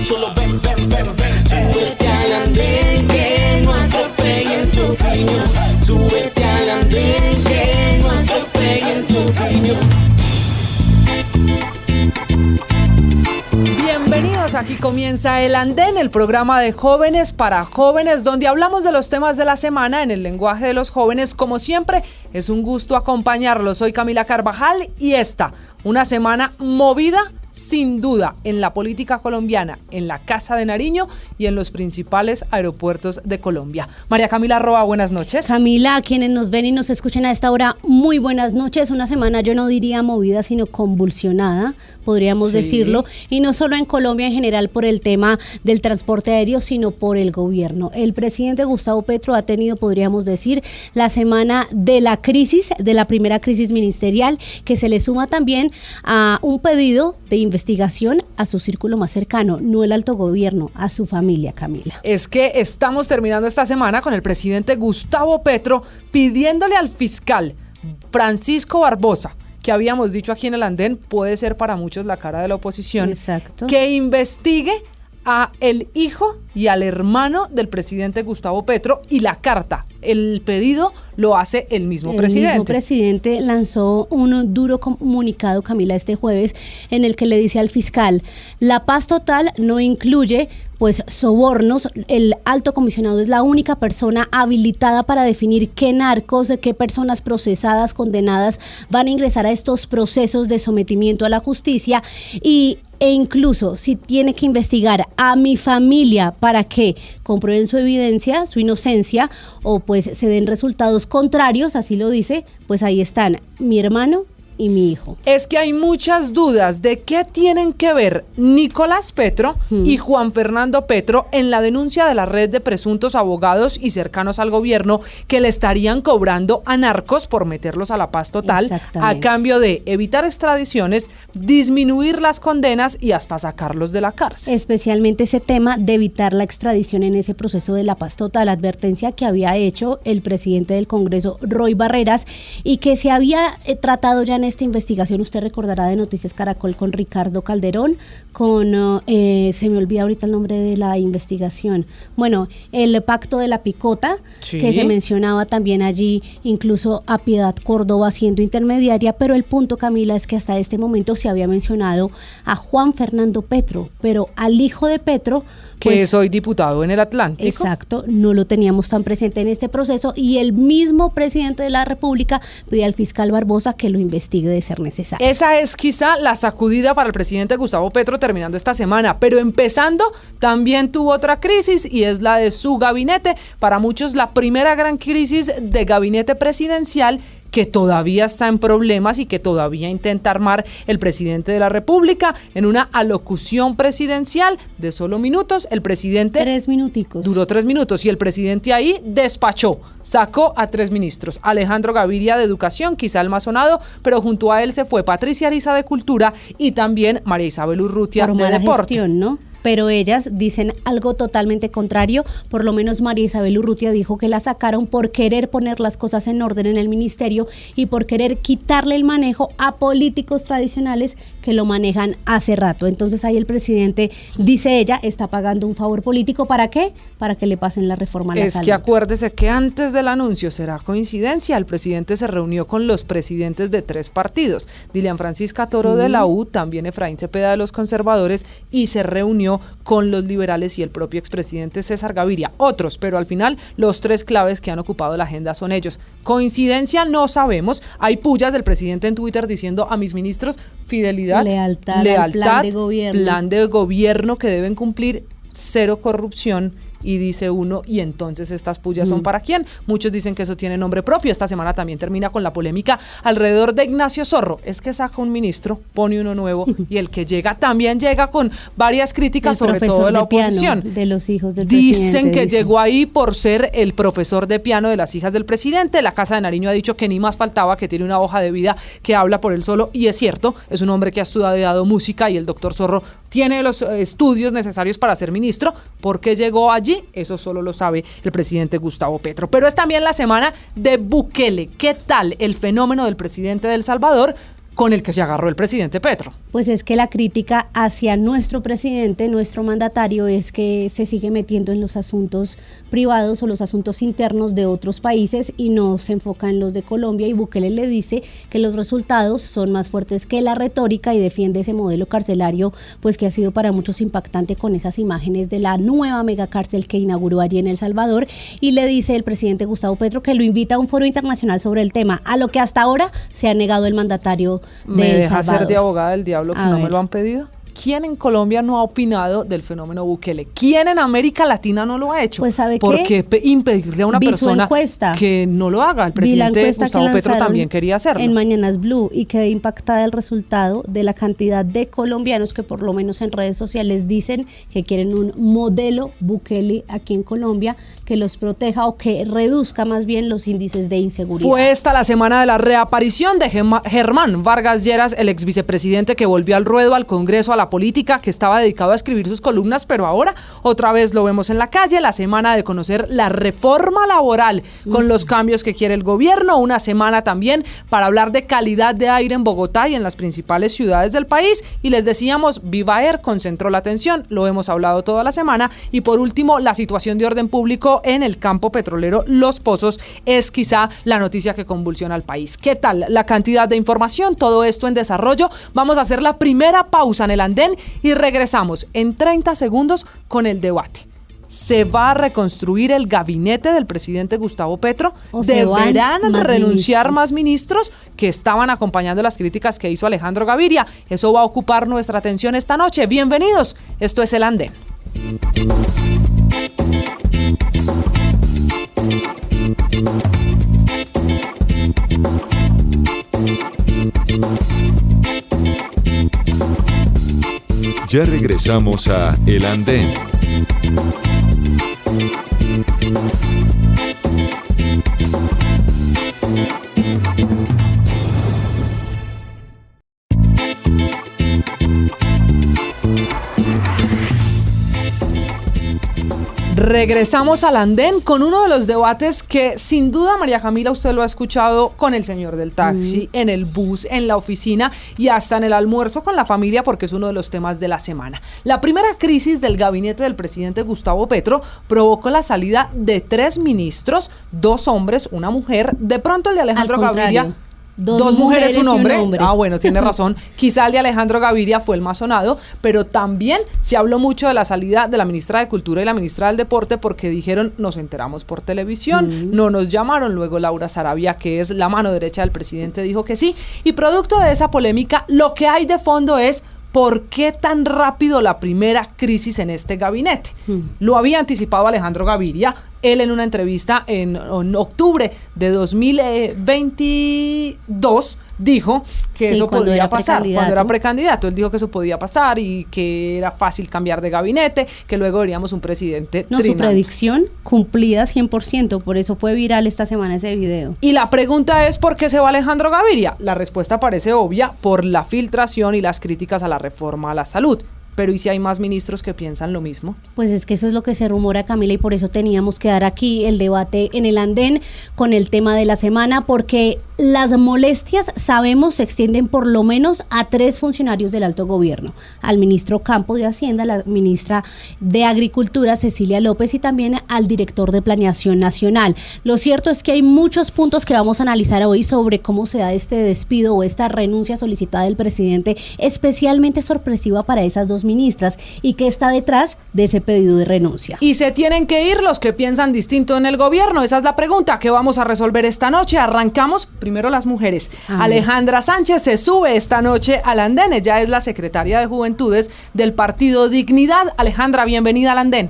solo ven, ven, ven, ven. Súbete al andén, que no atropellen tu opinión. Súbete al andén, que no atropellen tu opinión. Bienvenidos, aquí comienza El Andén, el programa de jóvenes para jóvenes, donde hablamos de los temas de la semana en el lenguaje de los jóvenes. Como siempre, es un gusto acompañarlos. Soy Camila Carvajal y esta, una semana movida, sin duda, en la política colombiana, en la Casa de Nariño y en los principales aeropuertos de Colombia. María Camila Roa, buenas noches. Camila, a quienes nos ven y nos escuchan a esta hora, muy buenas noches. Una semana, yo no diría movida, sino convulsionada, podríamos decirlo, y no solo en Colombia en general por el tema del transporte aéreo, sino por el gobierno. El presidente Gustavo Petro ha tenido, podríamos decir, la semana de la crisis, de la primera crisis ministerial, que se le suma también a un pedido de investigación a su círculo más cercano, no el alto gobierno, a su familia, Camila. Es que estamos terminando esta semana con el presidente Gustavo Petro pidiéndole al fiscal Francisco Barbosa, que habíamos dicho aquí en el andén, puede ser para muchos la cara de la oposición, exacto, que investigue a el hijo y al hermano del presidente Gustavo Petro, y la carta, el pedido lo hace el mismo presidente. El mismo presidente lanzó un duro comunicado, Camila, este jueves, en el que le dice al fiscal: la paz total no incluye pues sobornos. El alto comisionado es la única persona habilitada para definir qué narcos, qué personas procesadas, condenadas van a ingresar a estos procesos de sometimiento a la justicia, e incluso si tiene que investigar a mi familia para que comprueben su evidencia, su inocencia, o pues se den resultados contrarios, así lo dice, pues ahí están mi hermano y mi hijo. Es que hay muchas dudas de qué tienen que ver Nicolás Petro y Juan Fernando Petro en la denuncia de la red de presuntos abogados y cercanos al gobierno que le estarían cobrando a narcos por meterlos a la paz total, a cambio de evitar extradiciones, disminuir las condenas y hasta sacarlos de la cárcel. Especialmente ese tema de evitar la extradición en ese proceso de la paz total, advertencia que había hecho el presidente del Congreso, Roy Barreras, y que se había tratado ya en esta investigación. Usted recordará de Noticias Caracol con Ricardo Calderón, con, se me olvida ahorita el nombre de la investigación, bueno, el pacto de la picota, que se mencionaba también allí, incluso a Piedad Córdoba siendo intermediaria, pero el punto, Camila, es que hasta este momento se había mencionado a Juan Fernando Petro, pero al hijo de Petro, que pues, es hoy diputado en el Atlántico. Exacto, no lo teníamos tan presente en este proceso, y el mismo presidente de la República pide al fiscal Barbosa que lo investigue de ser necesario. Esa es quizá la sacudida para el presidente Gustavo Petro terminando esta semana, pero empezando también tuvo otra crisis, y es la de su gabinete. Para muchos la primera gran crisis de gabinete presidencial, que todavía está en problemas y que todavía intenta armar el presidente de la República. En una alocución presidencial de solo minutos, el presidente... 3 minuticos. Duró 3 minutos y el presidente ahí despachó, sacó a 3 ministros. Alejandro Gaviria de Educación, quizá el más sonado, pero junto a él se fue Patricia Ariza de Cultura y también María Isabel Urrutia de Deporte. Gestión, ¿no? Pero ellas dicen algo totalmente contrario. Por lo menos María Isabel Urrutia dijo que la sacaron por querer poner las cosas en orden en el ministerio y por querer quitarle el manejo a políticos tradicionales que lo manejan hace rato. Entonces ahí el presidente, dice ella, está pagando un favor político. ¿Para qué? Para que le pasen la reforma a la salud. Es que acuérdese que antes del anuncio, será coincidencia, el presidente se reunió con los presidentes de 3 partidos, Dilian Francisca Toro de la U, también Efraín Cepeda de los conservadores, y se reunió con los liberales y el propio expresidente César Gaviria. Otros, pero al final los 3 claves que han ocupado la agenda son ellos. Coincidencia, no sabemos. Hay pullas del presidente en Twitter diciendo a mis ministros fidelidad, lealtad, plan de gobierno que deben cumplir, 0 corrupción. Y dice uno, ¿y entonces estas pullas son para quién? Muchos dicen que eso tiene nombre propio. Esta semana también termina con la polémica alrededor de Ignacio Zorro. Es que saca un ministro, pone uno nuevo, y el que llega también llega con varias críticas, sobre todo de la oposición. De los hijos del Dicen que llegó ahí por ser el profesor de piano de las hijas del presidente. La Casa de Nariño ha dicho que ni más faltaba, que tiene una hoja de vida que habla por él solo, y es cierto, es un hombre que ha estudiado música y el doctor Zorro tiene los estudios necesarios para ser ministro. ¿Por qué llegó allí? Eso solo lo sabe el presidente Gustavo Petro. Pero es también la semana de Bukele. ¿Qué tal el fenómeno del presidente de El Salvador con el que se agarró el presidente Petro. Pues es que la crítica hacia nuestro presidente, nuestro mandatario, es que se sigue metiendo en los asuntos privados o los asuntos internos de otros países y no se enfoca en los de Colombia, y Bukele le dice que los resultados son más fuertes que la retórica y defiende ese modelo carcelario, pues que ha sido para muchos impactante con esas imágenes de la nueva megacárcel que inauguró allí en El Salvador, y le dice el presidente Gustavo Petro que lo invita a un foro internacional sobre el tema, a lo que hasta ahora se ha negado el mandatario de El Salvador. Ser de abogada del diablo que no me lo han pedido. ¿Quién en Colombia no ha opinado del fenómeno Bukele? ¿Quién en América Latina no lo ha hecho? Pues ¿sabe ¿por qué impedirle a una persona que no lo haga? El presidente Gustavo Petro también quería hacerlo. En Mañanas Blue, y quedé impactada el resultado de la cantidad de colombianos que por lo menos en redes sociales dicen que quieren un modelo Bukele aquí en Colombia que los proteja o que reduzca más bien los índices de inseguridad. Fue esta la semana de la reaparición de Germán Vargas Lleras, el ex vicepresidente que volvió al ruedo, al Congreso, a la política, que estaba dedicado a escribir sus columnas, pero ahora otra vez lo vemos en la calle. La semana de conocer la reforma laboral con los cambios que quiere el gobierno, una semana también para hablar de calidad de aire en Bogotá y en las principales ciudades del país, y les decíamos, Viva Air concentró la atención, lo hemos hablado toda la semana, y por último, la situación de orden público en el campo petrolero Los Pozos es quizá la noticia que convulsiona al país. ¿Qué tal la cantidad de información? Todo esto en desarrollo. Vamos a hacer la primera pausa en el andén y regresamos en 30 segundos con el debate. ¿Se va a reconstruir el gabinete del presidente Gustavo Petro? ¿Deberán renunciar más ministros que estaban acompañando las críticas que hizo Alejandro Gaviria? Eso va a ocupar nuestra atención esta noche. Bienvenidos, esto es El Andén. Ya regresamos a El Andén. Regresamos al andén con uno de los debates que sin duda, María Camila, usted lo ha escuchado con el señor del taxi, en el bus, en la oficina y hasta en el almuerzo con la familia, porque es uno de los temas de la semana. La primera crisis del gabinete del presidente Gustavo Petro provocó la salida de 3 ministros, 2 hombres, una mujer. De pronto el de Alejandro Gaviria... Dos mujeres, un hombre. Ah, bueno, tiene razón. Quizá el de Alejandro Gaviria fue el más sonado, pero también se habló mucho de la salida de la ministra de Cultura y la ministra del Deporte, porque dijeron, nos enteramos por televisión, no nos llamaron. Luego Laura Sarabia, que es la mano derecha del presidente, dijo que sí. Y producto de esa polémica, lo que hay de fondo es ¿por qué tan rápido la primera crisis en este gabinete? Lo había anticipado Alejandro Gaviria. Él en una entrevista en octubre de 2022 dijo que eso podía pasar. Cuando era precandidato, él dijo que eso podía pasar y que era fácil cambiar de gabinete, que luego veríamos un presidente trinante. Su predicción cumplida 100%, por eso fue viral esta semana ese video. Y la pregunta es, ¿por qué se va Alejandro Gaviria? La respuesta parece obvia, por la filtración y las críticas a la reforma a la salud. Pero ¿y si hay más ministros que piensan lo mismo? Pues es que eso es lo que se rumora, Camila, y por eso teníamos que dar aquí el debate en el andén con el tema de la semana, porque las molestias, sabemos, se extienden por lo menos a 3 funcionarios del alto gobierno: al ministro Campo de Hacienda, la ministra de Agricultura, Cecilia López, y también al director de Planeación Nacional. Lo cierto es que hay muchos puntos que vamos a analizar hoy sobre cómo se da este despido o esta renuncia solicitada del presidente, especialmente sorpresiva para esas 2 ministras, y qué está detrás de ese pedido de renuncia. ¿Y se tienen que ir los que piensan distinto en el gobierno? Esa es la pregunta que vamos a resolver esta noche. Arrancamos primero las mujeres. Alejandra Sánchez se sube esta noche al andén. Ella es la secretaria de Juventudes del Partido Dignidad. Alejandra, bienvenida al andén.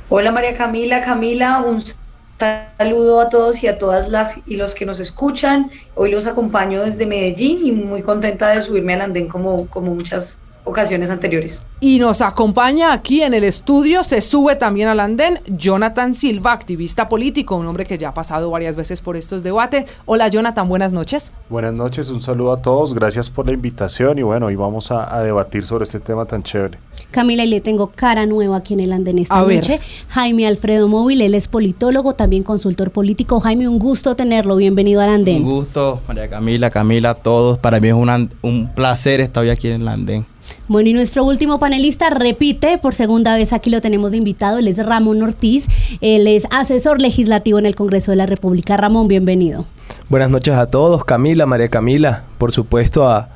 Hola María Camila. Un saludo a todos y a todas las y los que nos escuchan. Hoy los acompaño desde Medellín y muy contenta de subirme al andén como muchas ocasiones anteriores. Y nos acompaña aquí en el estudio, se sube también al andén, Jonathan Silva, activista político, un hombre que ya ha pasado varias veces por estos debates. Hola Jonathan, buenas noches. Buenas noches, un saludo a todos, gracias por la invitación y bueno, hoy vamos a debatir sobre este tema tan chévere. Camila, y le tengo cara nueva aquí en el andén esta A ver. noche. Jaime Alfredo Móvil, él es politólogo, también consultor político. Jaime, un gusto tenerlo, bienvenido al andén. Un gusto, María Camila, todos. Para mí es un placer estar hoy aquí en el andén. Bueno, y nuestro último panelista repite por segunda vez, aquí lo tenemos de invitado, él es Ramón Ortiz, él es asesor legislativo en el Congreso de la República. Ramón, bienvenido. Buenas noches a todos, Camila, María Camila, por supuesto a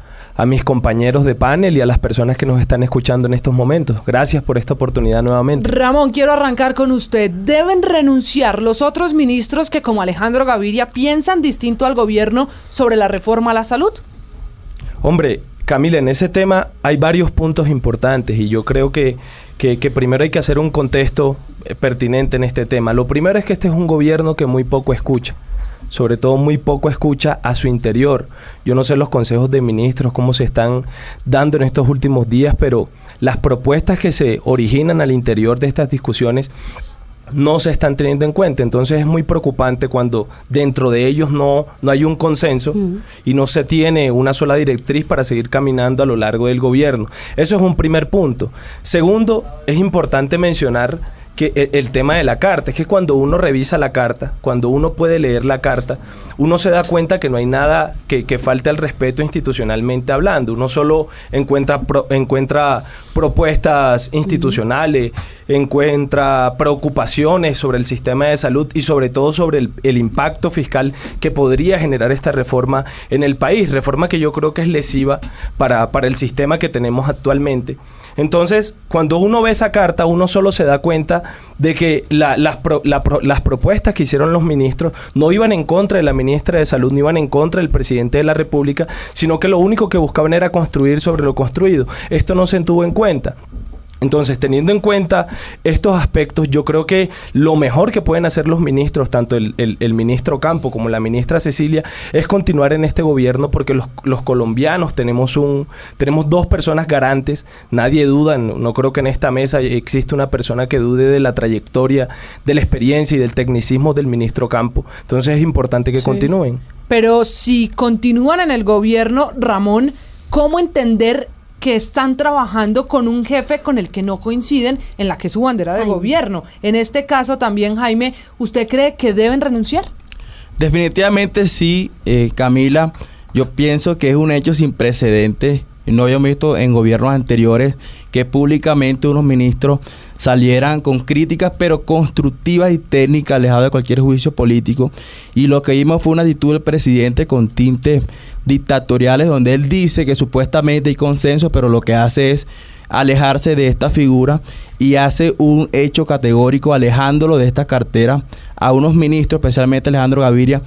mis compañeros de panel y a las personas que nos están escuchando en estos momentos. Gracias por esta oportunidad nuevamente. Ramón, quiero arrancar con usted. ¿Deben renunciar los otros ministros que, como Alejandro Gaviria, piensan distinto al gobierno sobre la reforma a la salud? Hombre, Camila, en ese tema hay varios puntos importantes y yo creo que primero hay que hacer un contexto pertinente en este tema. Lo primero es que este es un gobierno que muy poco escucha. Sobre todo muy poco escucha a su interior. Yo no sé los consejos de ministros, cómo se están dando en estos últimos días, pero las propuestas que se originan al interior de estas discusiones no se están teniendo en cuenta. Entonces es muy preocupante cuando dentro de ellos no hay un consenso y no se tiene una sola directriz para seguir caminando a lo largo del gobierno. Eso es un primer punto. Segundo, es importante mencionar que el tema de la carta, es que cuando uno revisa la carta, cuando uno puede leer la carta, uno se da cuenta que no hay nada que falte al respeto institucionalmente hablando. Uno solo encuentra propuestas institucionales, encuentra preocupaciones sobre el sistema de salud y sobre todo sobre el impacto fiscal que podría generar esta reforma en el país, reforma que yo creo que es lesiva para el sistema que tenemos actualmente. Entonces, cuando uno ve esa carta, uno solo se da cuenta de que las propuestas que hicieron los ministros no iban en contra de la ministra de Salud, no iban en contra del presidente de la República, sino que lo único que buscaban era construir sobre lo construido. Esto no se tuvo en cuenta. Entonces, teniendo en cuenta estos aspectos, yo creo que lo mejor que pueden hacer los ministros, tanto el ministro Campo como la ministra Cecilia, es continuar en este gobierno porque los colombianos tenemos dos personas garantes. Nadie duda, no creo que en esta mesa existe una persona que dude de la trayectoria, de la experiencia y del tecnicismo del ministro Campo. Entonces es importante que continúen. Pero si continúan en el gobierno, Ramón, ¿cómo entender que están trabajando con un jefe con el que no coinciden en la que es su bandera de gobierno? En este caso también, Jaime, ¿usted cree que deben renunciar? Definitivamente sí, Camila. Yo pienso que es un hecho sin precedentes. No habíamos visto en gobiernos anteriores que públicamente unos ministros salieran con críticas, pero constructivas y técnicas, alejadas de cualquier juicio político. Y lo que vimos fue una actitud del presidente con tintes dictatoriales, donde él dice que supuestamente hay consenso, pero lo que hace es alejarse de esta figura y hace un hecho categórico alejándolo de esta cartera a unos ministros, especialmente Alejandro Gaviria,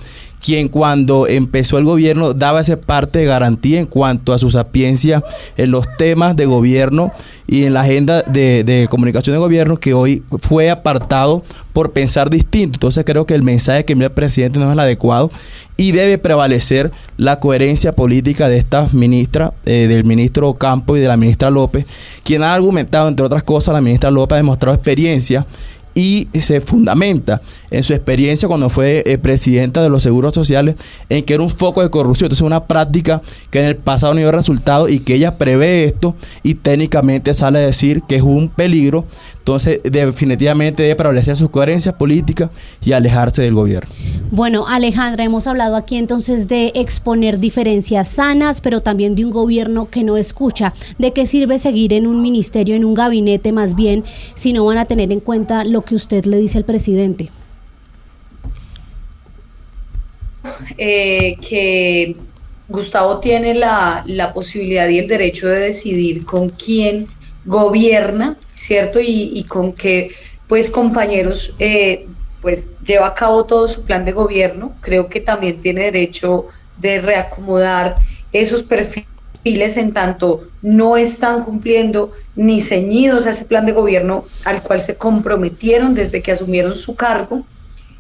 quien cuando empezó el gobierno daba esa parte de garantía en cuanto a su sapiencia en los temas de gobierno y en la agenda de comunicación de gobierno, que hoy fue apartado por pensar distinto. Entonces creo que el mensaje que envía el presidente no es el adecuado y debe prevalecer la coherencia política de estas ministras, del ministro Campo y de la ministra López, quien ha argumentado, entre otras cosas, la ministra López ha demostrado experiencia y se fundamenta en su experiencia cuando fue presidenta de los seguros sociales, en que era un foco de corrupción. Entonces, una práctica que en el pasado no dio resultado y que ella prevé esto y técnicamente sale a decir que es un peligro. Entonces, definitivamente debe prevalecer su coherencia política y alejarse del gobierno. Bueno, Alejandra, hemos hablado aquí entonces de exponer diferencias sanas, pero también de un gobierno que no escucha. ¿De qué sirve seguir en un ministerio, en un gabinete más bien, si no van a tener en cuenta lo que usted le dice al presidente? Que Gustavo tiene la posibilidad y el derecho de decidir con quién gobierna, ¿cierto? Y con qué, pues, compañeros pues lleva a cabo todo su plan de gobierno. Creo que también tiene derecho de reacomodar esos perfiles en tanto no están cumpliendo ni ceñidos a ese plan de gobierno al cual se comprometieron desde que asumieron su cargo.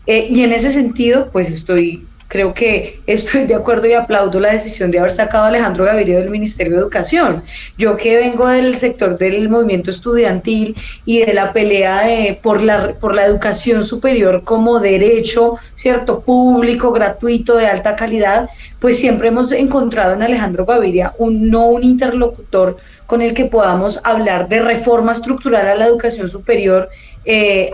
Y en ese sentido, pues estoy Creo que estoy de acuerdo y aplaudo la decisión de haber sacado a Alejandro Gaviria del Ministerio de Educación. Yo que vengo del sector del movimiento estudiantil y de la pelea por la educación superior como derecho, ¿cierto?, público, gratuito, de alta calidad, pues siempre hemos encontrado en Alejandro Gaviria un interlocutor con el que podamos hablar de reforma estructural a la educación superior,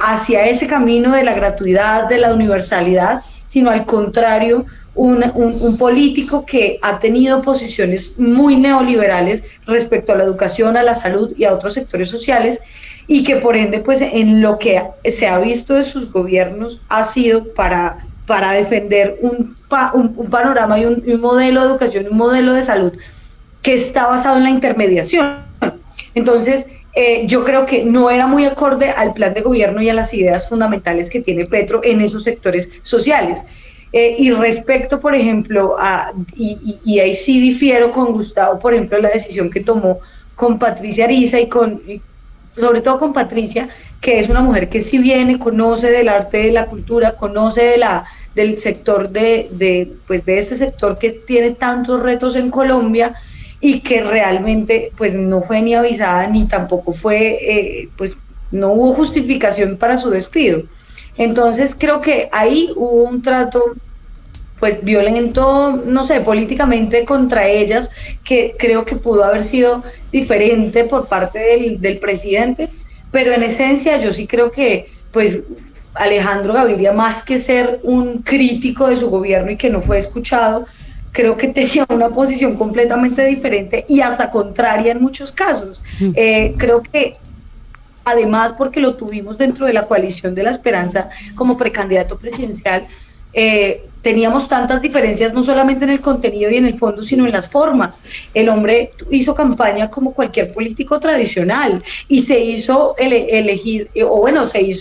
hacia ese camino de la gratuidad, de la universalidad, sino al contrario, un político que ha tenido posiciones muy neoliberales respecto a la educación, a la salud y a otros sectores sociales, y que por ende, pues en lo que se ha visto de sus gobiernos ha sido para defender un panorama y un modelo de educación, un modelo de salud que está basado en la intermediación. Entonces, yo creo que no era muy acorde al plan de gobierno y a las ideas fundamentales que tiene Petro en esos sectores sociales. Y respecto, por ejemplo, y ahí sí difiero con Gustavo, por ejemplo, la decisión que tomó con Patricia Ariza y sobre todo con Patricia, que es una mujer que sí viene, conoce del arte, de la cultura, conoce del sector de este sector que tiene tantos retos en Colombia, y que realmente pues no fue ni avisada ni tampoco fue, pues no hubo justificación para su despido. Entonces creo que ahí hubo un trato pues violento, no sé, políticamente contra ellas, que creo que pudo haber sido diferente por parte del presidente, pero en esencia yo sí creo que pues Alejandro Gaviria, más que ser un crítico de su gobierno y que no fue escuchado, creo que tenía una posición completamente diferente y hasta contraria en muchos casos. Creo que además, porque lo tuvimos dentro de la coalición de la esperanza como precandidato presidencial, teníamos tantas diferencias no solamente en el contenido y en el fondo, sino en las formas. El hombre hizo campaña como cualquier político tradicional y se hizo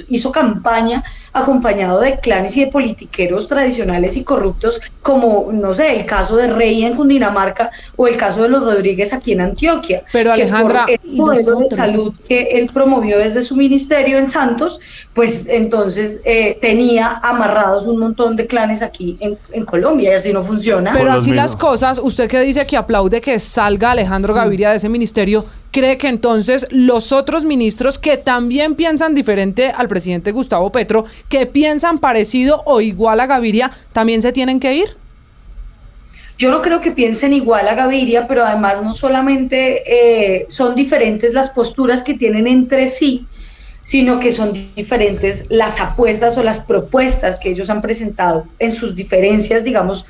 hizo campaña acompañado de clanes y de politiqueros tradicionales y corruptos, como, no sé, el caso de Rey en Cundinamarca o el caso de los Rodríguez aquí en Antioquia. Pero Alejandra, el modelo de salud que él promovió desde su ministerio en Santos, pues entonces tenía amarrados un montón de clanes aquí en Colombia, y así no funciona. Pero así las cosas, usted que dice que aplaude que salga Alejandro Gaviria de ese ministerio, ¿cree que entonces los otros ministros que también piensan diferente al presidente Gustavo Petro, que piensan parecido o igual a Gaviria, también se tienen que ir? Yo no creo que piensen igual a Gaviria, pero además no solamente son diferentes las posturas que tienen entre sí, sino que son diferentes las apuestas o las propuestas que ellos han presentado en sus diferencias, digamos,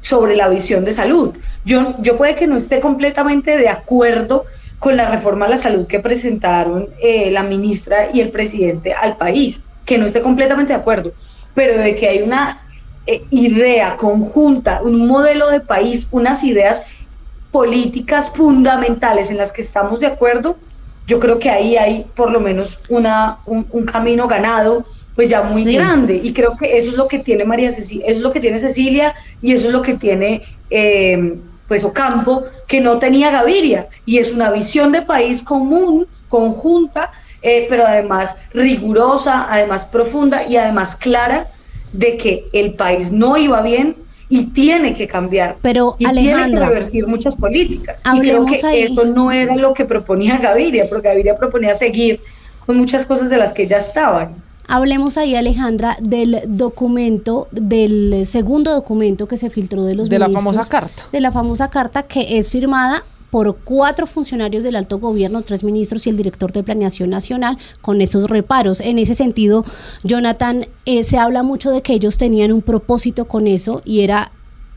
sobre la visión de salud. Yo puede que no esté completamente de acuerdo con la reforma a la salud que presentaron la ministra y el presidente al país, que no esté completamente de acuerdo, pero de que hay una idea conjunta, un modelo de país, unas ideas políticas fundamentales en las que estamos de acuerdo, yo creo que ahí hay por lo menos un camino ganado, pues ya muy grande, y creo que eso es lo que tiene María Cecilia, eso es lo que tiene Cecilia, y eso es lo que tiene pues Ocampo, que no tenía Gaviria, y es una visión de país común, conjunta, pero además rigurosa, además profunda y además clara de que el país no iba bien y tiene que cambiar, pero y Alejandra, tiene que revertir muchas políticas, y creo que eso no era lo que proponía Gaviria, porque Gaviria proponía seguir con muchas cosas de las que ya estaban. Hablemos ahí, Alejandra, del documento, del segundo documento que se filtró de los ministros. De la famosa carta. De la famosa carta, que es firmada por 4 funcionarios del alto gobierno, 3 ministros y el director de Planeación Nacional, con esos reparos. En ese sentido, Jonathan, se habla mucho de que ellos tenían un propósito con eso, y era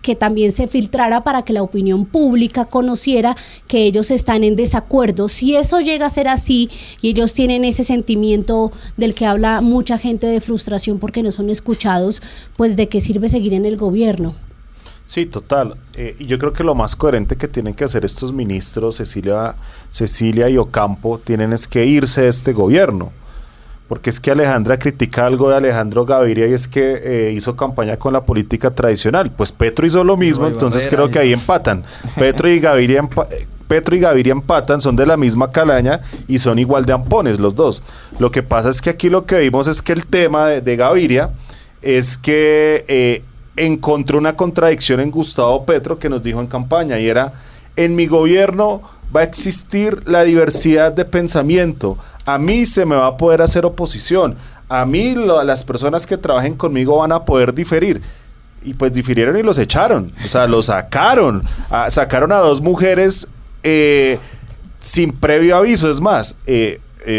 que también se filtrara para que la opinión pública conociera que ellos están en desacuerdo. Si eso llega a ser así y ellos tienen ese sentimiento del que habla mucha gente de frustración porque no son escuchados, pues ¿de qué sirve seguir en el gobierno? Sí, total. Y yo creo que lo más coherente que tienen que hacer estos ministros, Cecilia y Ocampo, tienen es que irse de este gobierno. Porque es que Alejandra critica algo de Alejandro Gaviria, y es que hizo campaña con la política tradicional. Pues Petro hizo lo mismo, entonces creo que ahí empatan. Petro y Gaviria empatan, son de la misma calaña y son igual de ampones los dos. Lo que pasa es que aquí lo que vimos es que el tema de Gaviria es que encontró una contradicción en Gustavo Petro que nos dijo en campaña, y era: en mi gobierno va a existir la diversidad de pensamiento, a mí se me va a poder hacer oposición, a mí las personas que trabajen conmigo van a poder diferir. Y pues difirieron y los echaron, o sea, los sacaron a 2 mujeres sin previo aviso. Es más,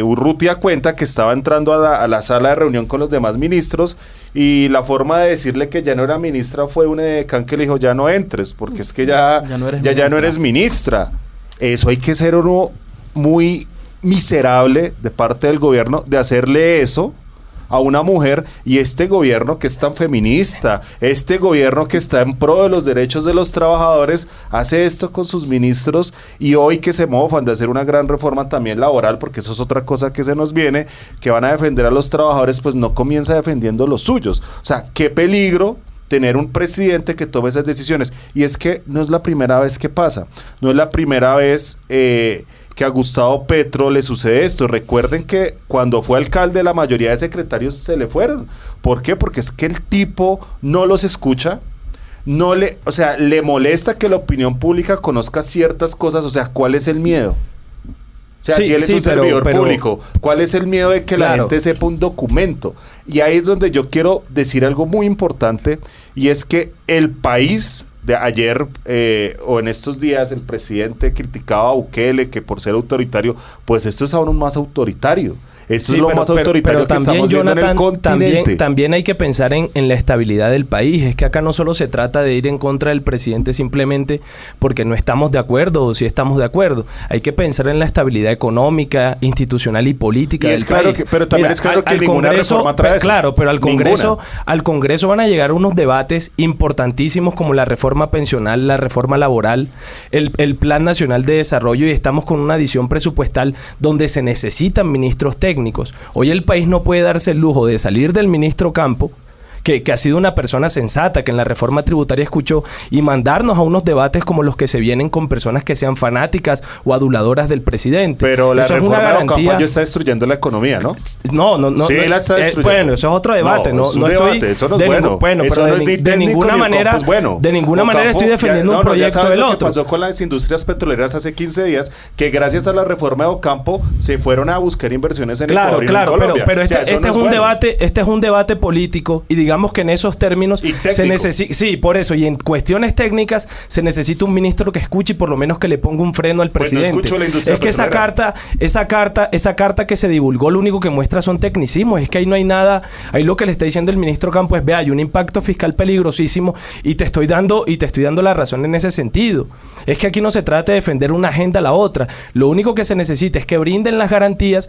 Urrutia cuenta que estaba entrando a la sala de reunión con los demás ministros, y la forma de decirle que ya no era ministra fue un edecán que le dijo: ya no entres, porque es que ya no eres ministra. Eso hay que ser uno muy miserable de parte del gobierno de hacerle eso a una mujer. Y este gobierno que es tan feminista, este gobierno que está en pro de los derechos de los trabajadores, hace esto con sus ministros, y hoy que se mofan de hacer una gran reforma también laboral, porque eso es otra cosa que se nos viene, que van a defender a los trabajadores, pues no comienza defendiendo los suyos. O sea, qué peligro tener un presidente que tome esas decisiones. Y es que no es la primera vez que pasa, no es la primera vez que a Gustavo Petro le sucede esto. Recuerden que cuando fue alcalde la mayoría de secretarios se le fueron. ¿Por qué? Porque es que el tipo no los escucha, o sea, le molesta que la opinión pública conozca ciertas cosas. O sea, ¿cuál es el miedo? O sea, si él es un servidor público, ¿cuál es el miedo de que la gente sepa un documento? Y ahí es donde yo quiero decir algo muy importante, y es que el país de ayer o en estos días, el presidente criticaba a Bukele que por ser autoritario, pues esto es aún más autoritario. Esto es lo más autoritario que también, estamos viendo, Jonathan, en el continente. También hay que pensar en la estabilidad del país. Es que acá no solo se trata de ir en contra del presidente simplemente porque no estamos de acuerdo, o si estamos de acuerdo. Hay que pensar en la estabilidad económica, institucional y política del país. Pero también es claro que ninguna reforma trae eso. Claro, pero al Congreso van a llegar unos debates importantísimos como la reforma pensional, la reforma laboral, el Plan Nacional de Desarrollo, y estamos con una adición presupuestal donde se necesitan ministros técnicos. Hoy el país no puede darse el lujo de salir del ministro Campo, que ha sido una persona sensata, que en la reforma tributaria escuchó, y mandarnos a unos debates como los que se vienen con personas que sean fanáticas o aduladoras del presidente. Pero la reforma de Ocampo ya está destruyendo la economía, ¿no? No. Sí, la está destruyendo. Bueno, eso es otro debate. No estoy debate, eso no es bueno. Bueno, eso pero no es de ninguna manera, de ninguna manera estoy defendiendo un proyecto del otro. Lo que pasó con las industrias petroleras hace 15 días, que gracias a la reforma de Ocampo se fueron a buscar inversiones en Ecuador y en Colombia. Pero este es un debate político, y digamos que en esos términos se necesita, sí, por eso, y en cuestiones técnicas se necesita un ministro que escuche y por lo menos que le ponga un freno al presidente. Pues no escucho la industria es que esa carta que se divulgó, lo único que muestra son tecnicismos. Es que ahí no hay nada. Ahí lo que le está diciendo el ministro Campo es: vea, hay un impacto fiscal peligrosísimo, y te estoy dando la razón en ese sentido. Es que aquí no se trata de defender una agenda a la otra. Lo único que se necesita es que brinden las garantías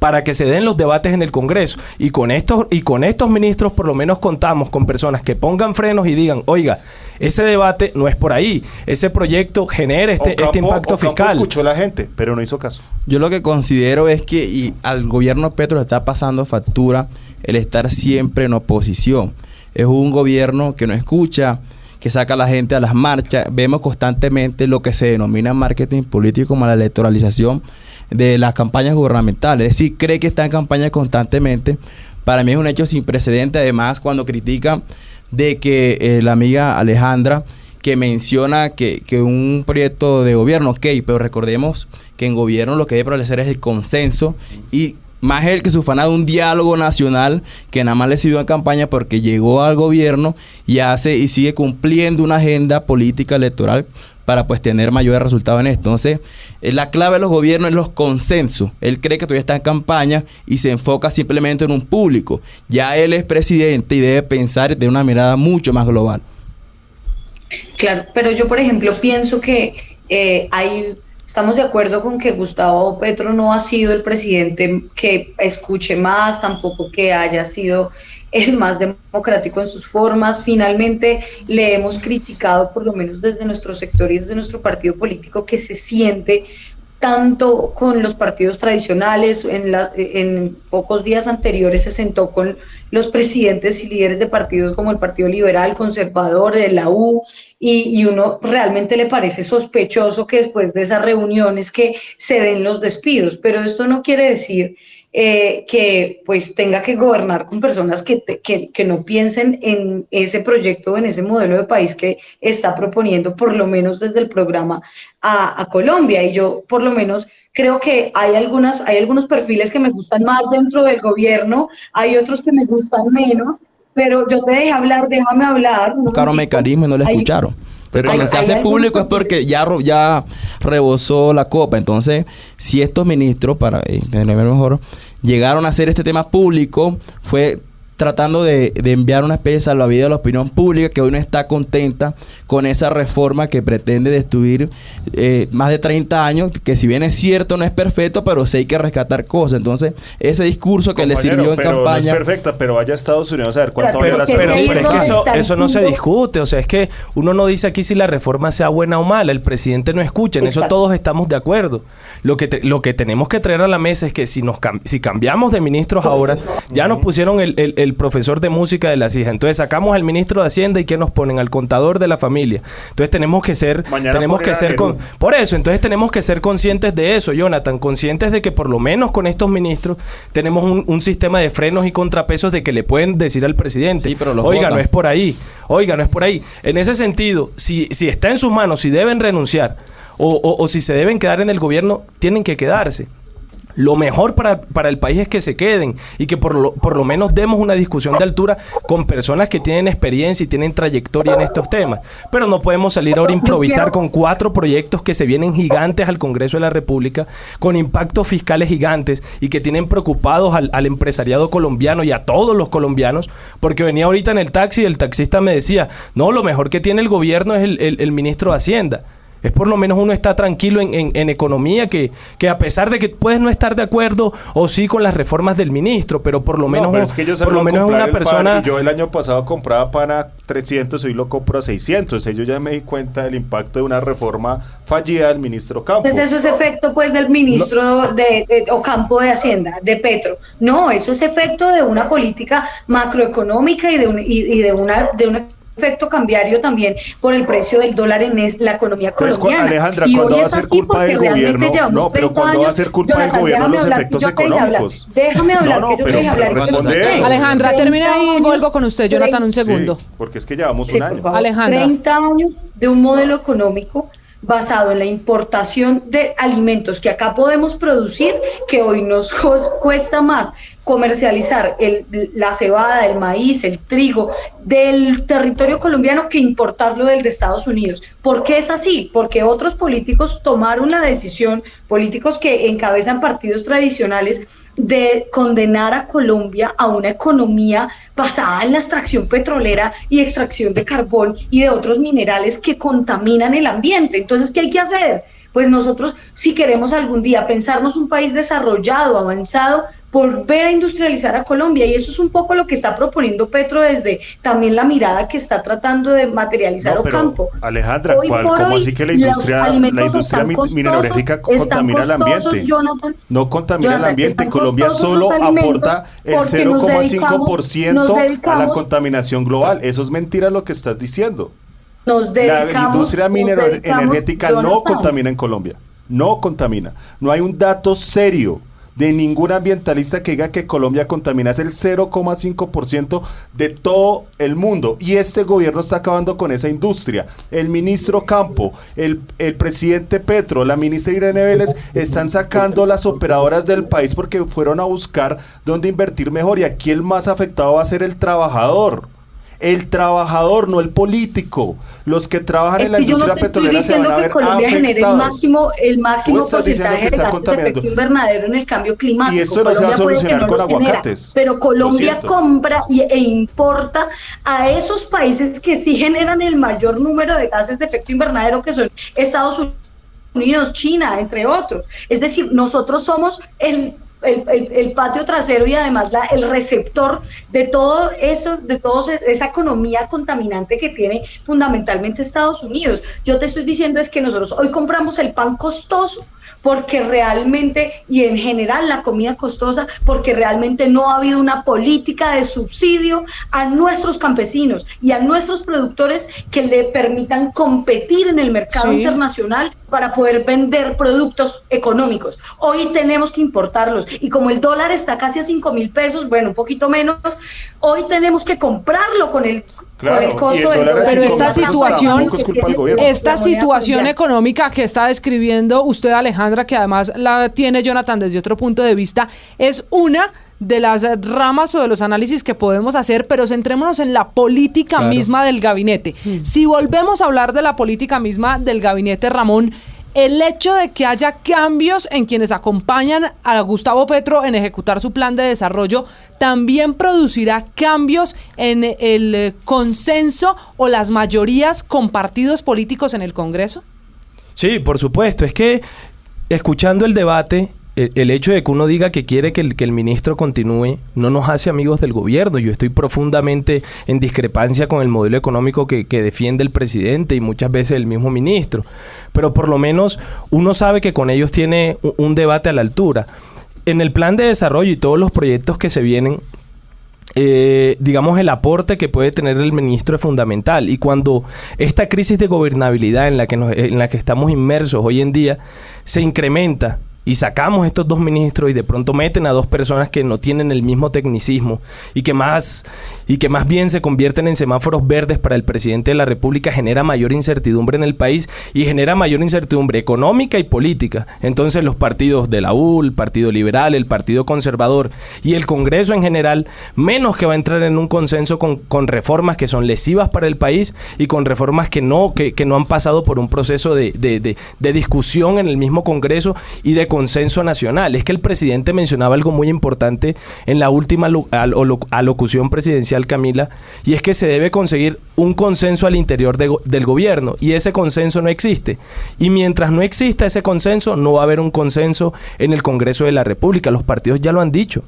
para que se den los debates en el Congreso, y con estos ministros por lo menos contamos con personas que pongan frenos y digan: oiga, ese debate no es por ahí, ese proyecto genera este impacto fiscal. Escuchó a la gente, pero no hizo caso. Yo lo que considero es que y al gobierno Petro le está pasando factura el estar siempre en oposición. Es un gobierno que no escucha, que saca a la gente a las marchas. Vemos constantemente lo que se denomina marketing político como la electoralización de las campañas gubernamentales. Es decir, cree que está en campaña constantemente. Para mí es un hecho sin precedente. Además, cuando critica de que la amiga Alejandra, que menciona que un proyecto de gobierno, ok, pero recordemos que en gobierno lo que debe prevalecer es el consenso, y más él que su fanado un diálogo nacional que nada más le sirvió en campaña porque llegó al gobierno y hace y sigue cumpliendo una agenda política electoral para pues tener mayores resultados en esto. Entonces, la clave de los gobiernos es los consensos. Él cree que todavía está en campaña y se enfoca simplemente en un público. Ya él es presidente y debe pensar de una mirada mucho más global. Claro, pero yo, por ejemplo, pienso que estamos de acuerdo con que Gustavo Petro no ha sido el presidente que escuche más, tampoco que haya sido el más democrático en sus formas. Finalmente le hemos criticado, por lo menos desde nuestro sector y desde nuestro partido político, que se siente tanto con los partidos tradicionales. En pocos días anteriores se sentó con los presidentes y líderes de partidos como el Partido Liberal, Conservador, de la U, y uno realmente le parece sospechoso que después de esas reuniones que se den los despidos. Pero esto no quiere decir que pues tenga que gobernar con personas que no piensen en ese proyecto, en ese modelo de país que está proponiendo, por lo menos desde el programa a Colombia. Y yo por lo menos creo que hay algunos perfiles que me gustan más dentro del gobierno, hay otros que me gustan menos, pero yo te dejé hablar, déjame hablar. Buscaron mecanismos y no le escucharon. Pero cuando se hace público es porque ya rebosó la copa. Entonces, si estos ministros, para entender mejor, llegaron a hacer este tema público, fue tratando de enviar una especie de salvavidas a la opinión pública que hoy no está contenta con esa reforma que pretende destruir más de 30 años, que si bien es cierto no es perfecto, pero sí hay que rescatar cosas. Entonces, ese discurso que le sirvió en campaña... No es perfecta, pero vaya a Estados Unidos a ver cuánto vale la pero es que eso no se discute. O sea, es que uno no dice aquí si la reforma sea buena o mala. El presidente no escucha. En eso todos estamos de acuerdo. Lo que tenemos que traer a la mesa es que si cambiamos de ministros ahora, ya nos pusieron el profesor de música de las hijas. Entonces sacamos al ministro de Hacienda y ¿qué nos ponen? Al contador de la familia. Entonces tenemos que ser por eso, entonces tenemos que ser conscientes de eso, Jonathan, conscientes de que por lo menos con estos ministros tenemos un sistema de frenos y contrapesos de que le pueden decir al presidente, sí, pero oiga, votan. no es por ahí. En ese sentido, si está en sus manos, si deben renunciar o si se deben quedar en el gobierno, tienen que quedarse. Lo mejor para el país es que se queden y que por lo menos demos una discusión de altura con personas que tienen experiencia y tienen trayectoria en estos temas. Pero no podemos salir ahora a improvisar con 4 proyectos que se vienen gigantes al Congreso de la República, con impactos fiscales gigantes y que tienen preocupados al empresariado colombiano y a todos los colombianos, porque venía ahorita en el taxi y el taxista me decía, no, lo mejor que tiene el gobierno es el ministro de Hacienda. Es por lo menos uno está tranquilo en economía, que a pesar de que puedes no estar de acuerdo o sí con las reformas del ministro, pero por lo menos, es que yo por lo menos es una persona... Yo el año pasado compraba pan a 300, hoy lo compro a 600. Yo ya me di cuenta del impacto de una reforma fallida del ministro Campo. Entonces eso es efecto pues del ministro de Ocampo de Hacienda, de Petro. No, eso es efecto de una política macroeconómica y de un efecto cambiario también por el precio del dólar en la economía colombiana. Alejandra, ¿cuándo va a ser culpa del gobierno? No, pero ¿cuándo va a ser culpa del gobierno los efectos económicos? Déjame hablar, que yo te dejé hablar. Alejandra, termina ahí y vuelvo con usted, Jonathan, un segundo. Sí, porque es que llevamos un año. Alejandra. 30 años de un modelo económico basado en la importación de alimentos que acá podemos producir, que hoy nos cuesta más comercializar la cebada, el maíz, el trigo del territorio colombiano que importarlo del de Estados Unidos. ¿Por qué es así? Porque otros políticos tomaron la decisión, políticos que encabezan partidos tradicionales, de condenar a Colombia a una economía basada en la extracción petrolera y extracción de carbón y de otros minerales que contaminan el ambiente. Entonces, ¿qué hay que hacer? Pues nosotros, si queremos algún día pensarnos un país desarrollado, avanzado, volver a industrializar a Colombia, y eso es un poco lo que está proponiendo Petro desde también la mirada que está tratando de materializar Ocampo. Alejandra, ¿cómo así que la industria mineralógica contamina el ambiente? Jonathan, no contamina el ambiente. Colombia solo aporta el 0,5% a la contaminación global. Eso es mentira lo que estás diciendo. La industria energética no contamina en Colombia. No contamina. No hay un dato serio de ningún ambientalista que diga que Colombia contamina. Es el 0,5% de todo el mundo. Y este gobierno está acabando con esa industria. El ministro Campo, el presidente Petro, la ministra Irene Vélez están sacando las operadoras del país porque fueron a buscar dónde invertir mejor. Y aquí el más afectado va a ser el trabajador. El trabajador, no el político. Los que trabajan en la industria petrolera se van a ver afectados. El máximo porcentaje de gases de efecto invernadero en el cambio climático. Y esto no se va a solucionar con aguacates. Pero Colombia compra e importa a esos países que sí generan el mayor número de gases de efecto invernadero, que son Estados Unidos, China, entre otros. Es decir, nosotros somos el patio trasero y además el receptor de todo eso, de toda esa economía contaminante que tiene fundamentalmente Estados Unidos. Yo te estoy diciendo es que nosotros hoy compramos el pan costoso porque realmente, y en general la comida costosa, porque realmente no ha habido una política de subsidio a nuestros campesinos y a nuestros productores que le permitan competir en el mercado internacional para poder vender productos económicos. Hoy tenemos que importarlos y como el dólar está casi a 5.000 pesos, bueno, un poquito menos, hoy tenemos que comprarlo con el costo del dólar. Pero esta situación económica que está describiendo usted, Alejandra, que además la tiene Jonathan desde otro punto de vista, es una de las ramas o de los análisis que podemos hacer, pero centrémonos en la política misma del gabinete. Si volvemos a hablar de la política misma del gabinete, Ramón, el hecho de que haya cambios en quienes acompañan a Gustavo Petro en ejecutar su plan de desarrollo, ¿también producirá cambios en el consenso o las mayorías con partidos políticos en el Congreso? Sí, por supuesto. Es que escuchando el debate, el hecho de que uno diga que quiere que el ministro continúe no nos hace amigos del gobierno. Yo estoy profundamente en discrepancia con el modelo económico que defiende el presidente y muchas veces el mismo ministro. Pero por lo menos uno sabe que con ellos tiene un debate a la altura. En el plan de desarrollo y todos los proyectos que se vienen, digamos, el aporte que puede tener el ministro es fundamental. Y cuando esta crisis de gobernabilidad en la que estamos inmersos hoy en día se incrementa, y sacamos estos dos ministros y de pronto meten a dos personas que no tienen el mismo tecnicismo y que más bien se convierten en semáforos verdes para el presidente de la República, genera mayor incertidumbre en el país y genera mayor incertidumbre económica y política. Entonces los partidos de la U, el Partido Liberal, el Partido Conservador y el Congreso en general, menos que va a entrar en un consenso con reformas que son lesivas para el país y con reformas que no han pasado por un proceso de discusión en el mismo Congreso y de consenso nacional. Es que el presidente mencionaba algo muy importante en la última alocución presidencial, Camila, y es que se debe conseguir un consenso al interior del gobierno, y ese consenso no existe. Y mientras no exista ese consenso, no va a haber un consenso en el Congreso de la República. Los partidos ya lo han dicho.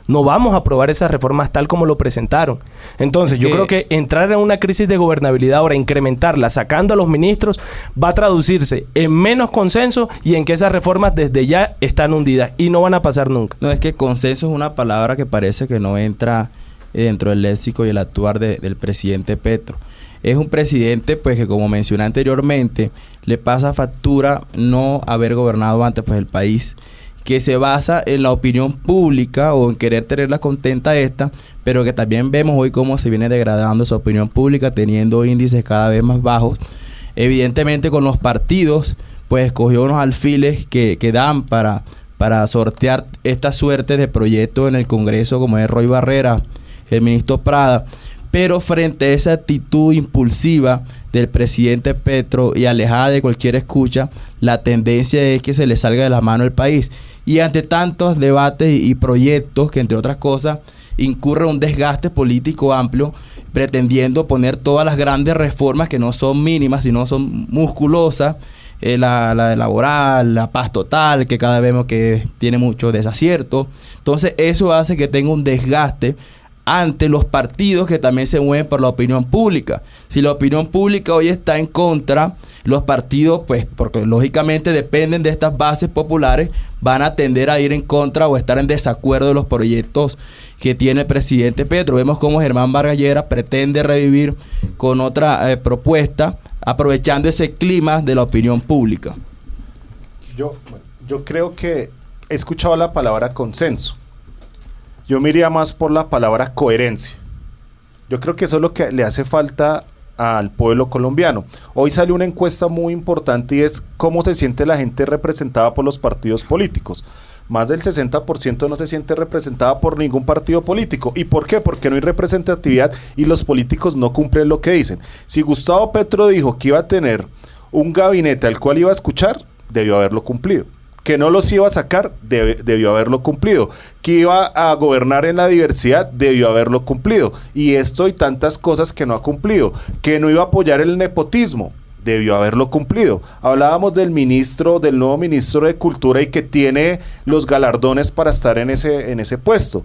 No vamos a aprobar esas reformas tal como lo presentaron. Entonces, yo creo que entrar en una crisis de gobernabilidad ahora, incrementarla, sacando a los ministros, va a traducirse en menos consenso y en que esas reformas desde ya están hundidas y no van a pasar nunca. No, es que consenso es una palabra que parece que no entra dentro del léxico y el actuar del presidente Petro. Es un presidente, pues, que como mencioné anteriormente, le pasa factura no haber gobernado antes, pues, el país, que se basa en la opinión pública o en querer tenerla contenta esta, pero que también vemos hoy cómo se viene degradando esa opinión pública, teniendo índices cada vez más bajos. Evidentemente con los partidos, pues escogió unos alfiles que dan para sortear esta suerte de proyectos en el Congreso, como es Roy Barrera, el ministro Prada. Pero frente a esa actitud impulsiva del presidente Petro y alejada de cualquier escucha, la tendencia es que se le salga de la mano el país. Y ante tantos debates y proyectos que, entre otras cosas, incurre un desgaste político amplio, pretendiendo poner todas las grandes reformas que no son mínimas, sino son musculosas, la de laboral, la paz total, que cada vez vemos que tiene mucho desacierto. Entonces eso hace que tenga un desgaste ante los partidos que también se mueven por la opinión pública. Si la opinión pública hoy está en contra, los partidos, pues, porque lógicamente dependen de estas bases populares, van a tender a ir en contra o estar en desacuerdo de los proyectos que tiene el presidente Petro. Vemos cómo Germán Vargas Lleras pretende revivir con otra propuesta, aprovechando ese clima de la opinión pública. Yo creo que he escuchado la palabra consenso. Yo me iría más por la palabra coherencia. Yo creo que eso es lo que le hace falta al pueblo colombiano. Hoy salió una encuesta muy importante y es cómo se siente la gente representada por los partidos políticos. Más del 60% no se siente representada por ningún partido político. ¿Y por qué? Porque no hay representatividad y los políticos no cumplen lo que dicen. Si Gustavo Petro dijo que iba a tener un gabinete al cual iba a escuchar, debió haberlo cumplido. Que no los iba a sacar, debió haberlo cumplido. Que iba a gobernar en la diversidad, debió haberlo cumplido. Y esto y tantas cosas que no ha cumplido. Que no iba a apoyar el nepotismo, debió haberlo cumplido. Hablábamos del nuevo ministro de Cultura y que tiene los galardones para estar en ese puesto.